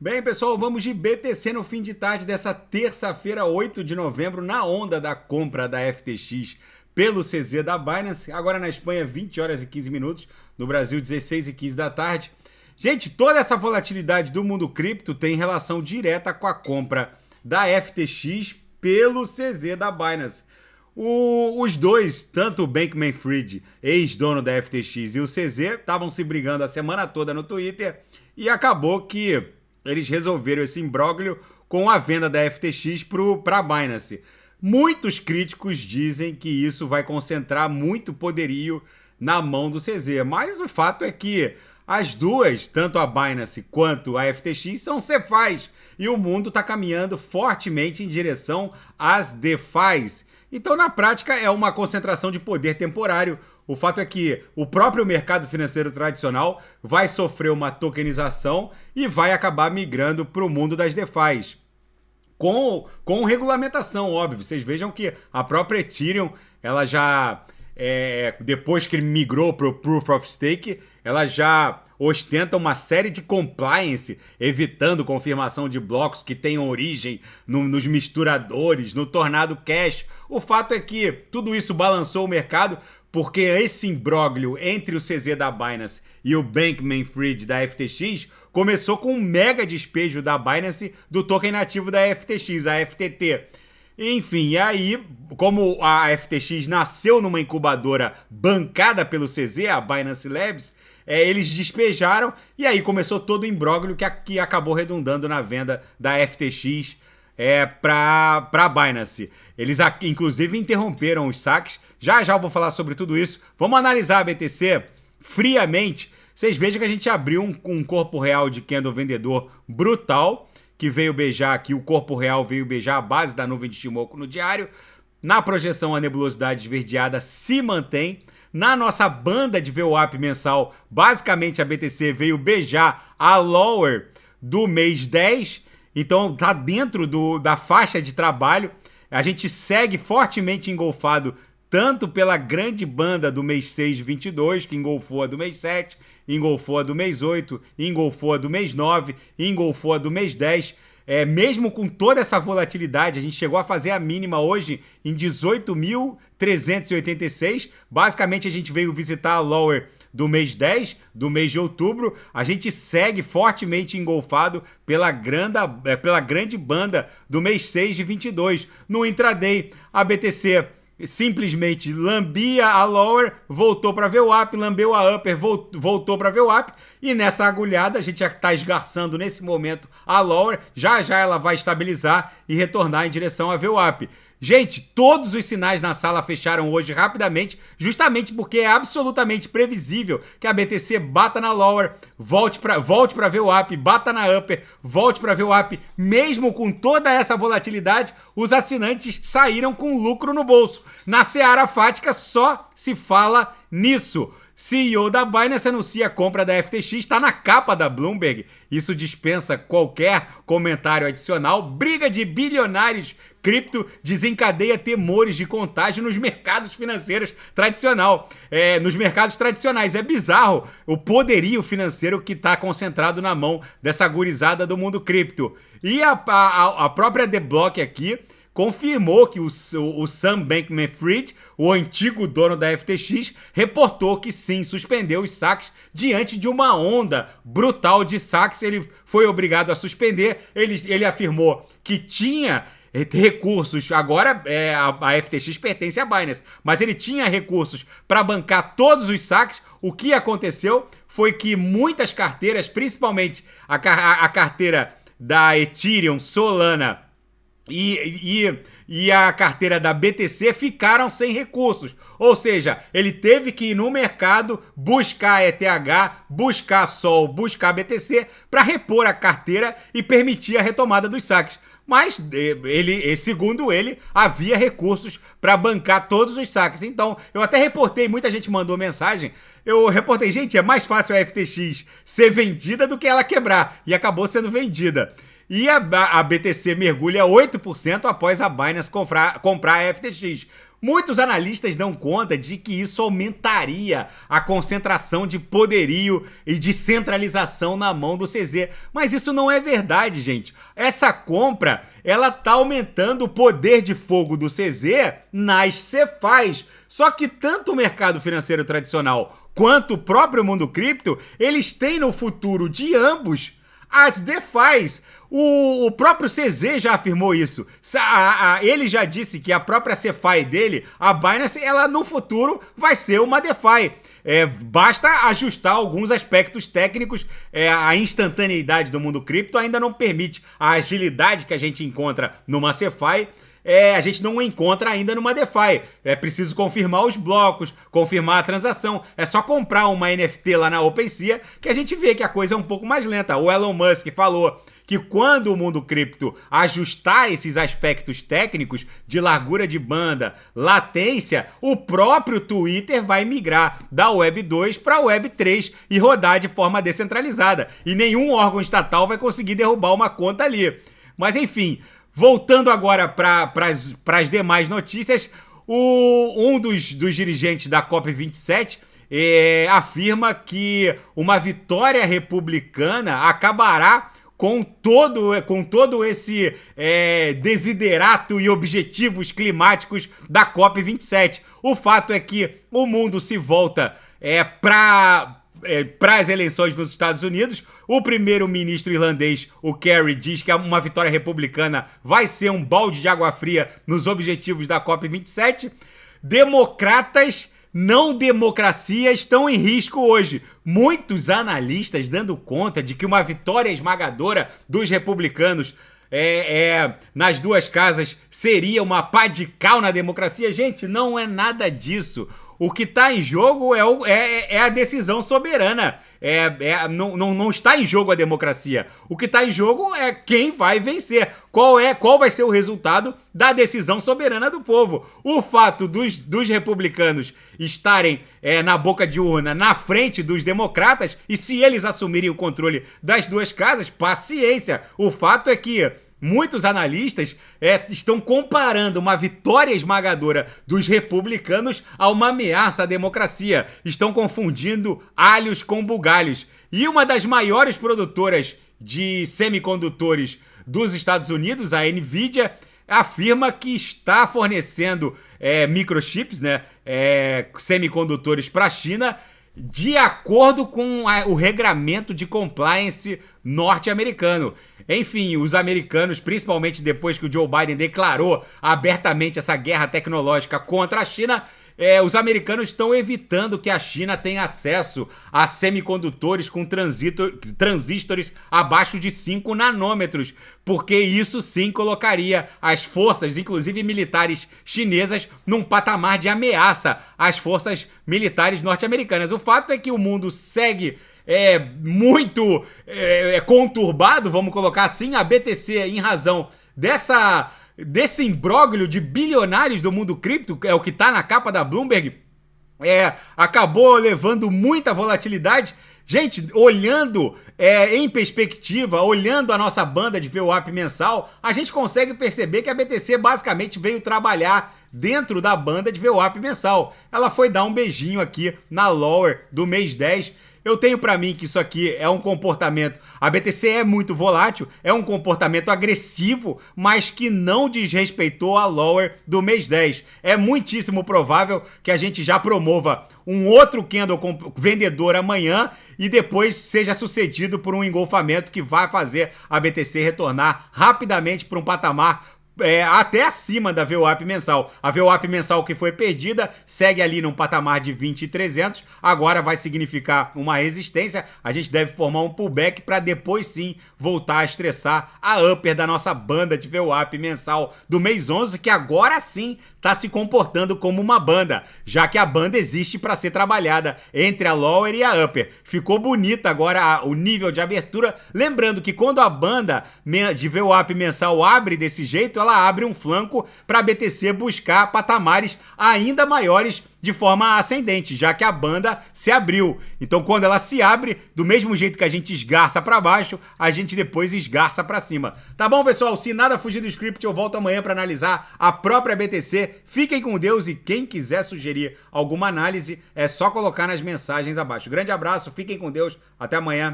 Bem, pessoal, vamos de BTC no fim de tarde dessa terça-feira, 8 de novembro, na onda da compra da FTX pelo CZ da Binance. Agora na Espanha, 20 horas e 15 minutos, no Brasil, 16 e 15 da tarde. Gente, toda essa volatilidade do mundo cripto tem relação direta com a compra da FTX pelo CZ da Binance. Os dois, tanto o Bankman-Fried, ex-dono da FTX, e o CZ, estavam se brigando a semana toda no Twitter e acabou que eles resolveram esse imbróglio com a venda da FTX para a Binance. Muitos críticos dizem que isso vai concentrar muito poderio na mão do CZ, mas o fato é que as duas, tanto a Binance quanto a FTX, são CeFIs e o mundo está caminhando fortemente em direção às DeFis. Então, na prática, é uma concentração de poder temporário. O fato é que o próprio mercado financeiro tradicional vai sofrer uma tokenização e vai acabar migrando para o mundo das DeFis. Com regulamentação, óbvio. Vocês vejam que a própria Ethereum, ela já, depois que migrou para o Proof of Stake, ela já ostenta uma série de compliance, evitando confirmação de blocos que tenham origem nos misturadores, no Tornado Cash. O fato é que tudo isso balançou o mercado, porque esse imbróglio entre o CZ da Binance e o Bankman-Fried da FTX começou com um mega despejo da Binance do token nativo da FTX, a FTT. Enfim, e aí, como a FTX nasceu numa incubadora bancada pelo CZ, a Binance Labs, eles despejaram e aí começou todo o imbróglio que acabou redundando na venda da FTX para a Binance. Eles inclusive interromperam os saques. Já eu vou falar sobre tudo isso. Vamos analisar a BTC friamente. Vocês vejam que a gente abriu um corpo real de candle vendedor brutal, que veio beijar aqui, o corpo real veio beijar a base da nuvem de Shimoku no diário. Na projeção, a nebulosidade esverdeada se mantém. Na nossa banda de VWAP mensal, basicamente a BTC veio beijar a lower do mês 10, então tá dentro da faixa de trabalho. A gente segue fortemente engolfado tanto pela grande banda do mês 6 de 22, que engolfou a do mês 7, engolfou a do mês 8, engolfou a do mês 9, engolfou a do mês 10. Mesmo com toda essa volatilidade, a gente chegou a fazer a mínima hoje em 18.386. Basicamente, a gente veio visitar a lower do mês 10, do mês de outubro. A gente segue fortemente engolfado pela grande banda do mês 6 de 22. No intraday, a BTC simplesmente lambia a lower, voltou para VWAP, lambeu a upper, voltou para VWAP, e nessa agulhada a gente já está esgarçando nesse momento a lower, já ela vai estabilizar e retornar em direção a VWAP. Gente, todos os sinais na sala fecharam hoje rapidamente, justamente porque é absolutamente previsível que a BTC bata na lower, volte para VWAP, bata na upper, volte para VWAP. Mesmo com toda essa volatilidade, os assinantes saíram com lucro no bolso. Na seara fática só se fala nisso. CEO da Binance anuncia a compra da FTX, está na capa da Bloomberg. Isso dispensa qualquer comentário adicional. Briga de bilionários cripto desencadeia temores de contágio nos mercados financeiros nos mercados tradicionais. É bizarro o poderio financeiro que está concentrado na mão dessa gurizada do mundo cripto. E a própria The Block aqui confirmou que o Sam Bankman-Fried, o antigo dono da FTX, reportou que sim, suspendeu os saques diante de uma onda brutal de saques. Ele foi obrigado a suspender. Ele afirmou que tinha recursos, agora a FTX pertence à Binance, mas ele tinha recursos para bancar todos os saques. O que aconteceu foi que muitas carteiras, principalmente a carteira da Ethereum, Solana e a carteira da BTC, ficaram sem recursos. Ou seja, ele teve que ir no mercado buscar ETH, buscar Sol, buscar BTC para repor a carteira e permitir a retomada dos saques. Mas, segundo ele, havia recursos para bancar todos os saques. Então, eu até reportei, muita gente mandou mensagem. Eu reportei, gente, é mais fácil a FTX ser vendida do que ela quebrar. E acabou sendo vendida. E a BTC mergulha 8% após a Binance comprar a FTX. Muitos analistas dão conta de que isso aumentaria a concentração de poderio e de centralização na mão do CZ. Mas isso não é verdade, gente. Essa compra, ela tá aumentando o poder de fogo do CZ nas CeFIs. Só que tanto o mercado financeiro tradicional quanto o próprio mundo cripto, eles têm no futuro de ambos as DeFis. O próprio CZ já afirmou isso. Ele já disse que a própria CeFi dele, a Binance, ela no futuro vai ser uma DeFi. Basta ajustar alguns aspectos técnicos. A instantaneidade do mundo cripto ainda não permite a agilidade que a gente encontra numa CeFi. A gente não encontra ainda numa DeFi. É preciso confirmar os blocos, confirmar a transação. É só comprar uma NFT lá na OpenSea que a gente vê que a coisa é um pouco mais lenta. O Elon Musk falou que quando o mundo cripto ajustar esses aspectos técnicos de largura de banda, latência, o próprio Twitter vai migrar da Web 2 para a Web 3 e rodar de forma descentralizada. E nenhum órgão estatal vai conseguir derrubar uma conta ali. Mas enfim, voltando agora para as demais notícias, um dos dirigentes da COP27 afirma que uma vitória republicana acabará com todo esse desiderato e objetivos climáticos da COP27. O fato é que o mundo se volta para as eleições nos Estados Unidos. O primeiro-ministro irlandês, o Kerry, diz que uma vitória republicana vai ser um balde de água fria nos objetivos da COP27. Democratas, não democracia, estão em risco hoje. Muitos analistas dando conta de que uma vitória esmagadora dos republicanos nas duas casas seria uma pá de cal na democracia. Gente, não é nada disso. O que está em jogo é a decisão soberana. Não está em jogo a democracia. O que está em jogo é quem vai vencer. Qual vai ser o resultado da decisão soberana do povo. O fato dos republicanos estarem na boca de urna, na frente dos democratas, e se eles assumirem o controle das duas casas, paciência. O fato é que muitos analistas estão comparando uma vitória esmagadora dos republicanos a uma ameaça à democracia. Estão confundindo alhos com bugalhos. E uma das maiores produtoras de semicondutores dos Estados Unidos, a NVIDIA, afirma que está fornecendo microchips, semicondutores para a China, de acordo com o regramento de compliance norte-americano. Enfim, os americanos, principalmente depois que o Joe Biden declarou abertamente essa guerra tecnológica contra a China, os americanos estão evitando que a China tenha acesso a semicondutores com transistores abaixo de 5 nanômetros, porque isso sim colocaria as forças, inclusive militares chinesas, num patamar de ameaça às forças militares norte-americanas. O fato é que o mundo segue muito conturbado, vamos colocar assim. A BTC, em razão desse imbróglio de bilionários do mundo cripto, é o que está na capa da Bloomberg, acabou levando muita volatilidade. Gente, olhando em perspectiva, olhando a nossa banda de VWAP mensal, a gente consegue perceber que a BTC basicamente veio trabalhar dentro da banda de VWAP mensal. Ela foi dar um beijinho aqui na lower do mês 10. Eu tenho pra mim que isso aqui é um comportamento... A BTC é muito volátil, é um comportamento agressivo, mas que não desrespeitou a lower do mês 10. É muitíssimo provável que a gente já promova um outro candle vendedor amanhã e depois seja sucedido por um engolfamento que vai fazer a BTC retornar rapidamente para um patamar até acima da VWAP mensal. A VWAP mensal que foi perdida segue ali num patamar de 20.300, agora vai significar uma resistência. A gente deve formar um pullback para depois sim voltar a estressar a upper da nossa banda de VWAP mensal do mês 11, que agora sim está se comportando como uma banda, já que a banda existe para ser trabalhada entre a lower e a upper. Ficou bonita agora o nível de abertura, lembrando que quando a banda de VWAP mensal abre desse jeito, ela abre um flanco para a BTC buscar patamares ainda maiores de forma ascendente, já que a banda se abriu. Então, quando ela se abre, do mesmo jeito que a gente esgarça para baixo, a gente depois esgarça para cima. Tá bom, pessoal? Se nada fugir do script, eu volto amanhã para analisar a própria BTC. Fiquem com Deus e quem quiser sugerir alguma análise, é só colocar nas mensagens abaixo. Grande abraço, fiquem com Deus, até amanhã.